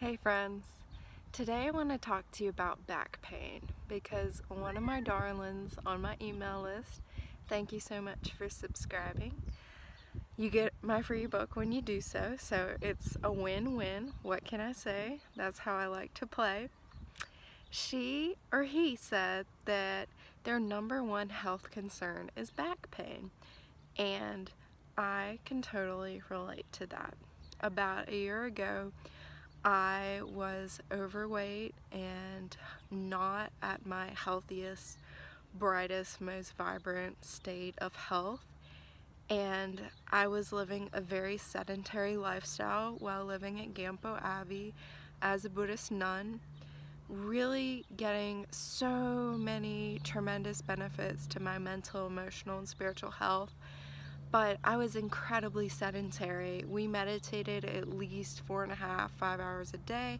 Hey friends, today I want to talk to you about back pain because one of my darlings on my email list, thank you so much for subscribing. You get my free book when you do so, so it's a win-win. What can I say? That's how I like to play. She or he said that their number one health concern is back pain, and I can totally relate to that. About a year ago, I was overweight and not at my healthiest, brightest, most vibrant state of health. And I was living a very sedentary lifestyle while living at Gampo Abbey as a Buddhist nun, really getting so many tremendous benefits to my mental, emotional, and spiritual health. But I was incredibly sedentary. We meditated at least 4.5, 5 hours a day,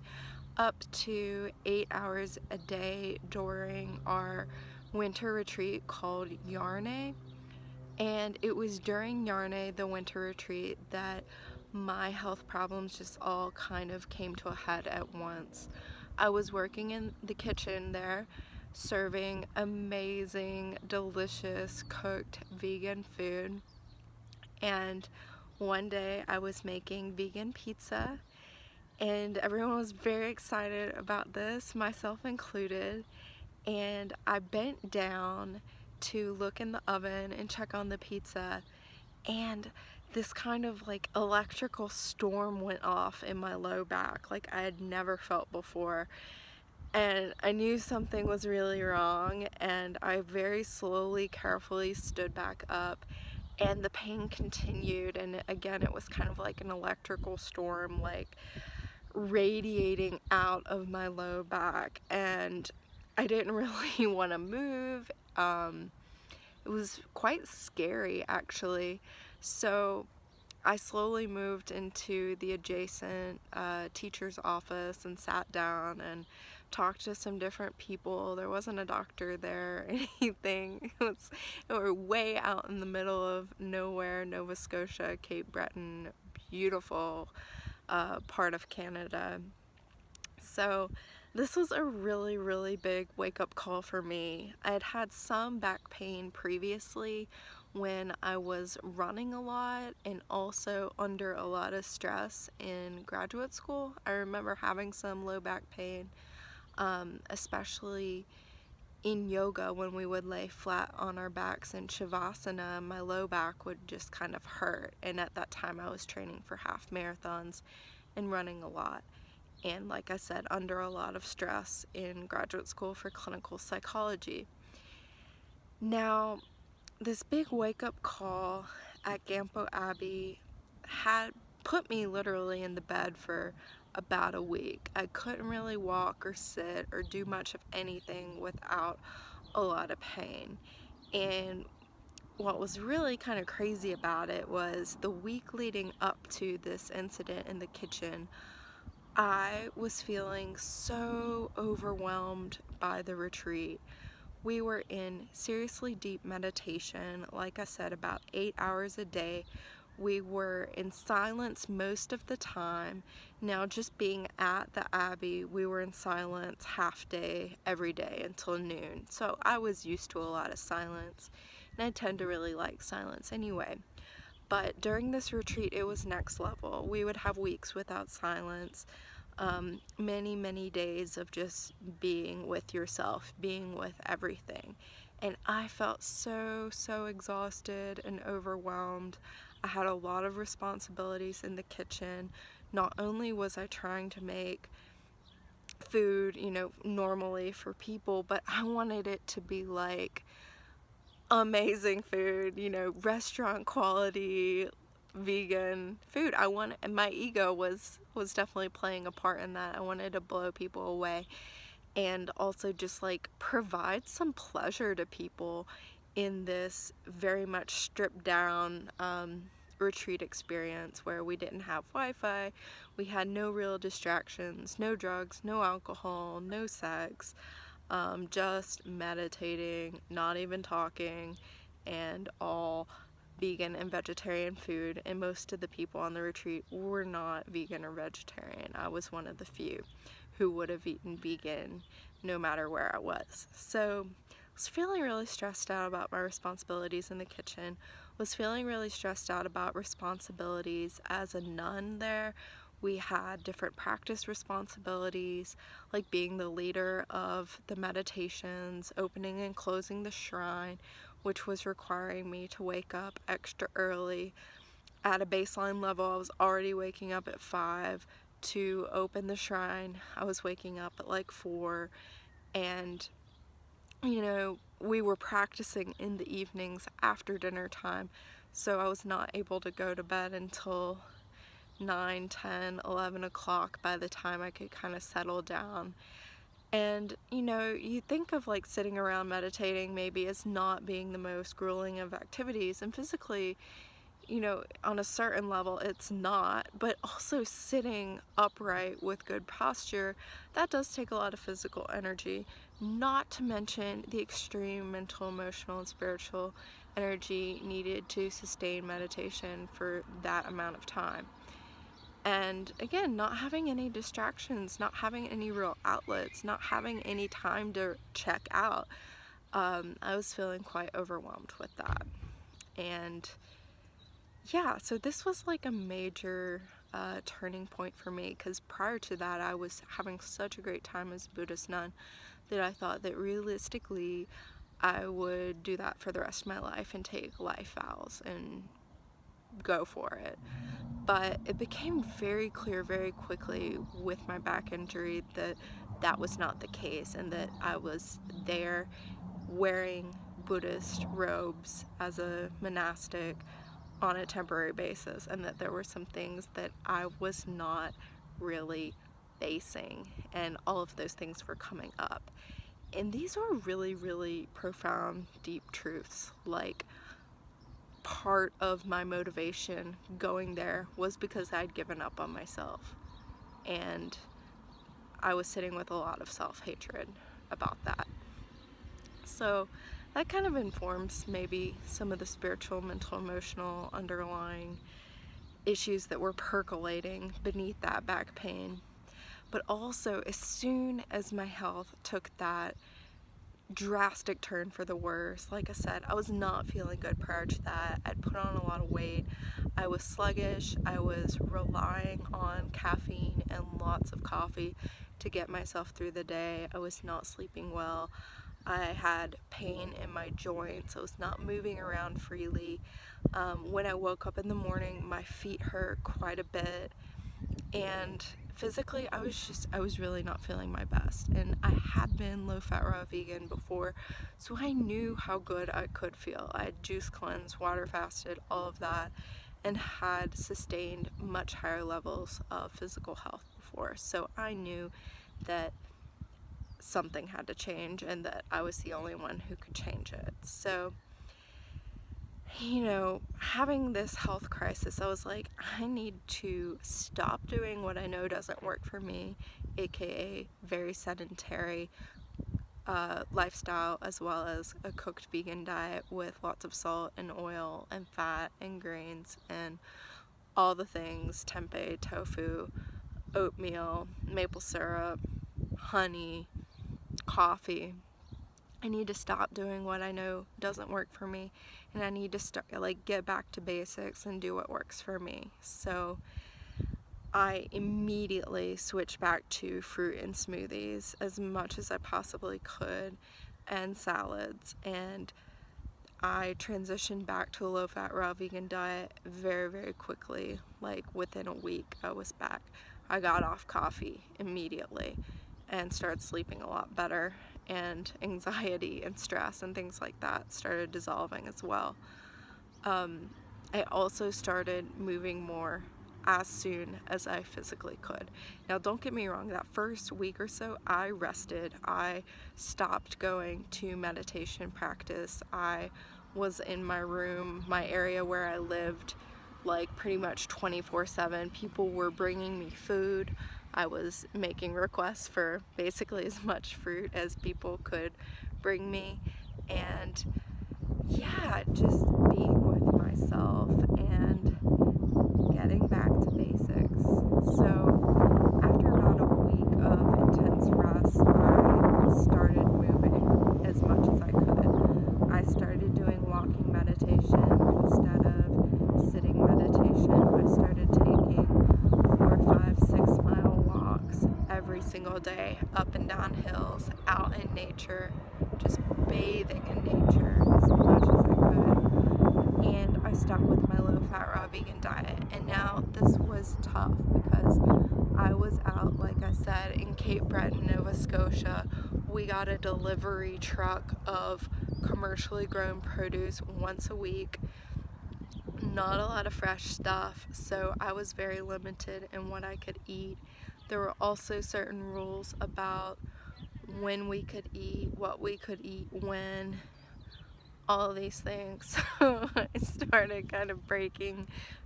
up to 8 hours a day during our winter retreat called Yarne. And it was during Yarne, the winter retreat, that my health problems just all kind of came to a head at once. I was working in the kitchen there, serving amazing, delicious, cooked vegan food. And one day I was making vegan pizza and everyone was very excited about this, myself included, and I bent down to look in the oven and check on the pizza, and this kind of like electrical storm went off in my low back like I had never felt before. And I knew something was really wrong, and I very slowly, carefully stood back up, and the pain continued, and again it was kind of like an electrical storm, like radiating out of my low back, and I didn't really want to move. It was quite scary actually, so I slowly moved into the adjacent teacher's office and sat down and talked to some different people. There wasn't a doctor there or anything. It were way out in the middle of nowhere, Nova Scotia, Cape Breton, beautiful part of Canada. So this was a really big wake-up call for me. I had had some back pain previously when I was running a lot and also under a lot of stress in graduate school. I remember having some low back pain, especially in yoga when we would lay flat on our backs in Shavasana. My low back would just kind of hurt, and at that time I was training for half marathons and running a lot. And like I said, under a lot of stress in graduate school for clinical psychology. Now, this big wake-up call at Gampo Abbey had put me literally in the bed for about a week. I couldn't really walk or sit or do much of anything without a lot of pain. And what was really kind of crazy about it was the week leading up to this incident in the kitchen, I was feeling so overwhelmed by the retreat. We were in seriously deep meditation, like I said, about 8 hours a day. We were in silence most of the time. Now, just being at the Abbey, we were in silence half day every day until noon. So I was used to a lot of silence, and I tend to really like silence anyway. But during this retreat, it was next level. We would have weeks without silence, many days of just being with yourself, being with everything. And I felt so exhausted and overwhelmed. I had a lot of responsibilities in the kitchen. Not only was I trying to make food, normally for people, but I wanted it to be like amazing food, restaurant quality vegan food. And my ego was definitely playing a part in that. I wanted to blow people away and also just like provide some pleasure to people in this very much stripped down retreat experience where we didn't have Wi-Fi, we had no real distractions, no drugs, no alcohol, no sex, just meditating, not even talking, and all vegan and vegetarian food, and most of the people on the retreat were not vegan or vegetarian. I was one of the few who would have eaten vegan no matter where I was. So I was feeling really stressed out about my responsibilities in the kitchen, was feeling really stressed out about responsibilities as a nun there. We had different practice responsibilities, like being the leader of the meditations, opening and closing the shrine, which was requiring me to wake up extra early. At a baseline level, I was already waking up at 5 to open the shrine. I was waking up at like 4, and we were practicing in the evenings after dinner time, so I was not able to go to bed until 9, 10, 11 o'clock by the time I could kind of settle down. And you think of like sitting around meditating maybe as not being the most grueling of activities, and physically, on a certain level it's not, but also sitting upright with good posture, that does take a lot of physical energy, not to mention the extreme mental, emotional, and spiritual energy needed to sustain meditation for that amount of time. And again, not having any distractions, not having any real outlets, not having any time to check out, I was feeling quite overwhelmed with that. And yeah, so this was like a major turning point for me, because prior to that I was having such a great time as a Buddhist nun that I thought that realistically I would do that for the rest of my life and take life vows and go for it. But it became very clear very quickly with my back injury that that was not the case, and that I was there wearing Buddhist robes as a monastic on a temporary basis, and that there were some things that I was not really facing, and all of those things were coming up. And these were really, really profound, deep truths. Like, part of my motivation going there was because I'd given up on myself, and I was sitting with a lot of self-hatred about that. So that kind of informs maybe some of the spiritual, mental, emotional underlying issues that were percolating beneath that back pain. But also, as soon as my health took that drastic turn for the worse, like I said, I was not feeling good prior to that. I'd put on a lot of weight. I was sluggish. I was relying on caffeine and lots of coffee to get myself through the day. I was not sleeping well. I had pain in my joints. I was not moving around freely. When I woke up in the morning, my feet hurt quite a bit, and physically I was really not feeling my best. And I had been low fat raw vegan before, so I knew how good I could feel. I had juice cleansed, water fasted, all of that, and had sustained much higher levels of physical health before. So I knew that something had to change, and that I was the only one who could change it. So, having this health crisis, I was like, I need to stop doing what I know doesn't work for me, aka very sedentary lifestyle, as well as a cooked vegan diet with lots of salt and oil and fat and grains and all the things: tempeh, tofu, oatmeal, maple syrup, honey, coffee. I need to stop doing what I know doesn't work for me, and I need to start, get back to basics and do what works for me. So I immediately switched back to fruit and smoothies as much as I possibly could, and salads, and I transitioned back to a low-fat raw vegan diet very, very quickly. Like within a week I was back. I got off coffee immediately and started sleeping a lot better, and anxiety and stress and things like that started dissolving as well. I also started moving more as soon as I physically could. Now, don't get me wrong, that first week or so I rested. I stopped going to meditation practice. I was in my room, my area where I lived, like pretty much 24/7. People were bringing me food. I was making requests for basically as much fruit as people could bring me, and yeah, just being with myself and getting back to basics. So after about a week of intense rest, I started moving as much as I could. I started doing walking meditation instead of sitting meditation. I started taking 4, 5, 6 mile walks every single day, up and down hills, out in nature, just bathing in nature as much as I could. And I stuck with my low-fat raw vegan diet. And now this was tough because I was out, like I said, in Cape Breton, Nova Scotia. We got a delivery truck of commercially grown produce once a week. Not a lot of fresh stuff, so I was very limited in what I could eat. There were also certain rules about when we could eat, what we could eat, when, all of these things. So I started kind of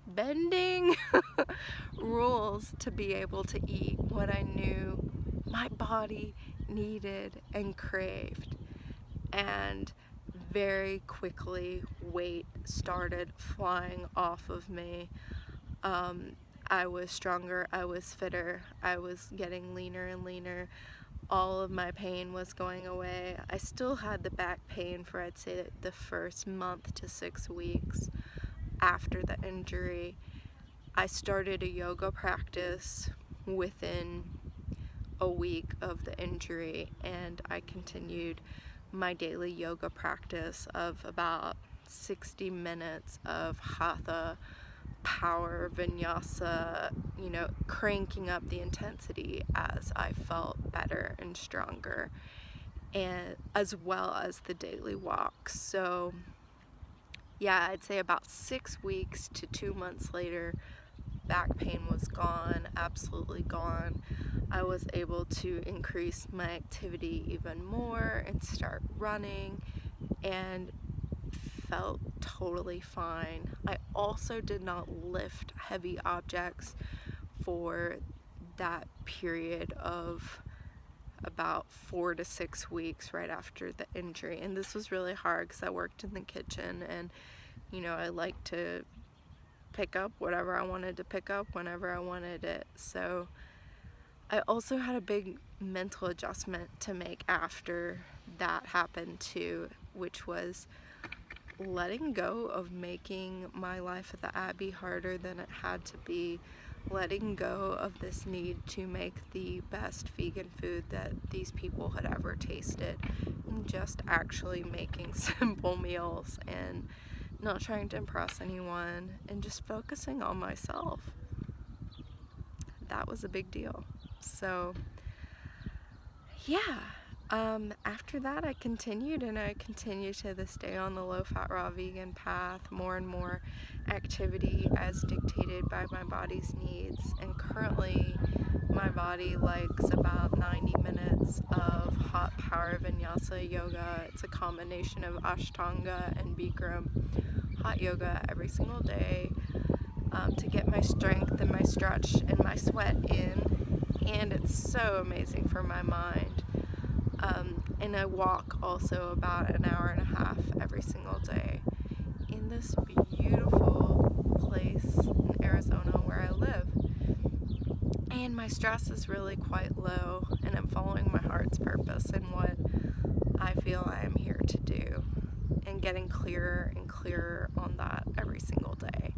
bending rules to be able to eat what I knew my body needed and craved. And very quickly weight started flying off of me. I was stronger, I was fitter, I was getting leaner and leaner. All of my pain was going away. I still had the back pain for, I'd say, the first month to 6 weeks after the injury. I started a yoga practice within a week of the injury, and I continued my daily yoga practice of about 60 minutes of hatha, power, vinyasa, cranking up the intensity as I felt better and stronger, and as well as the daily walks. So yeah, I'd say about 6 weeks to 2 months later, back pain was gone, absolutely gone. I was able to increase my activity even more and start running, and felt totally fine. I also did not lift heavy objects for that period of about 4 to 6 weeks right after the injury. And this was really hard because I worked in the kitchen, and I like to pick up whatever I wanted to pick up whenever I wanted it. So I also had a big mental adjustment to make after that happened too, which was letting go of making my life at the Abbey harder than it had to be, letting go of this need to make the best vegan food that these people had ever tasted, and just actually making simple meals and not trying to impress anyone and just focusing on myself. That was a big deal. So yeah, after that I continued, and I continue to this day on the low-fat raw vegan path, more and more activity as dictated by my body's needs. And currently my body likes about 90 minutes of hot power vinyasa yoga. It's a combination of Ashtanga and Bikram hot yoga every single day, to get my strength and my stretch and my sweat in, and it's so amazing for my mind. And I walk also about an hour and a half every single day in this beautiful place in Arizona where I live. And my stress is really quite low, and I'm following my heart's purpose and what I feel I am here to do, and getting clearer and clearer on that every single day.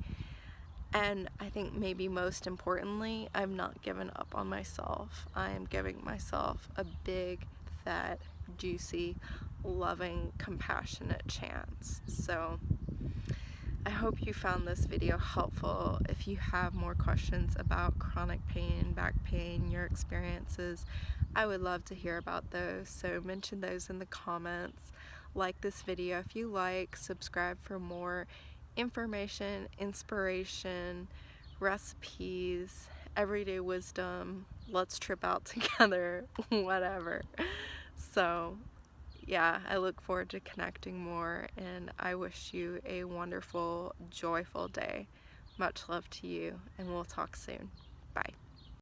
And I think maybe most importantly, I've not given up on myself. I am giving myself a big, fat, juicy, loving, compassionate chance. So I hope you found this video helpful. If you have more questions about chronic pain, back pain, your experiences, I would love to hear about those. So mention those in the comments. Like this video if you like, subscribe for more information, inspiration, recipes, everyday wisdom, let's trip out together, whatever. So yeah, I look forward to connecting more, and I wish you a wonderful, joyful day. Much love to you, and we'll talk soon. Bye.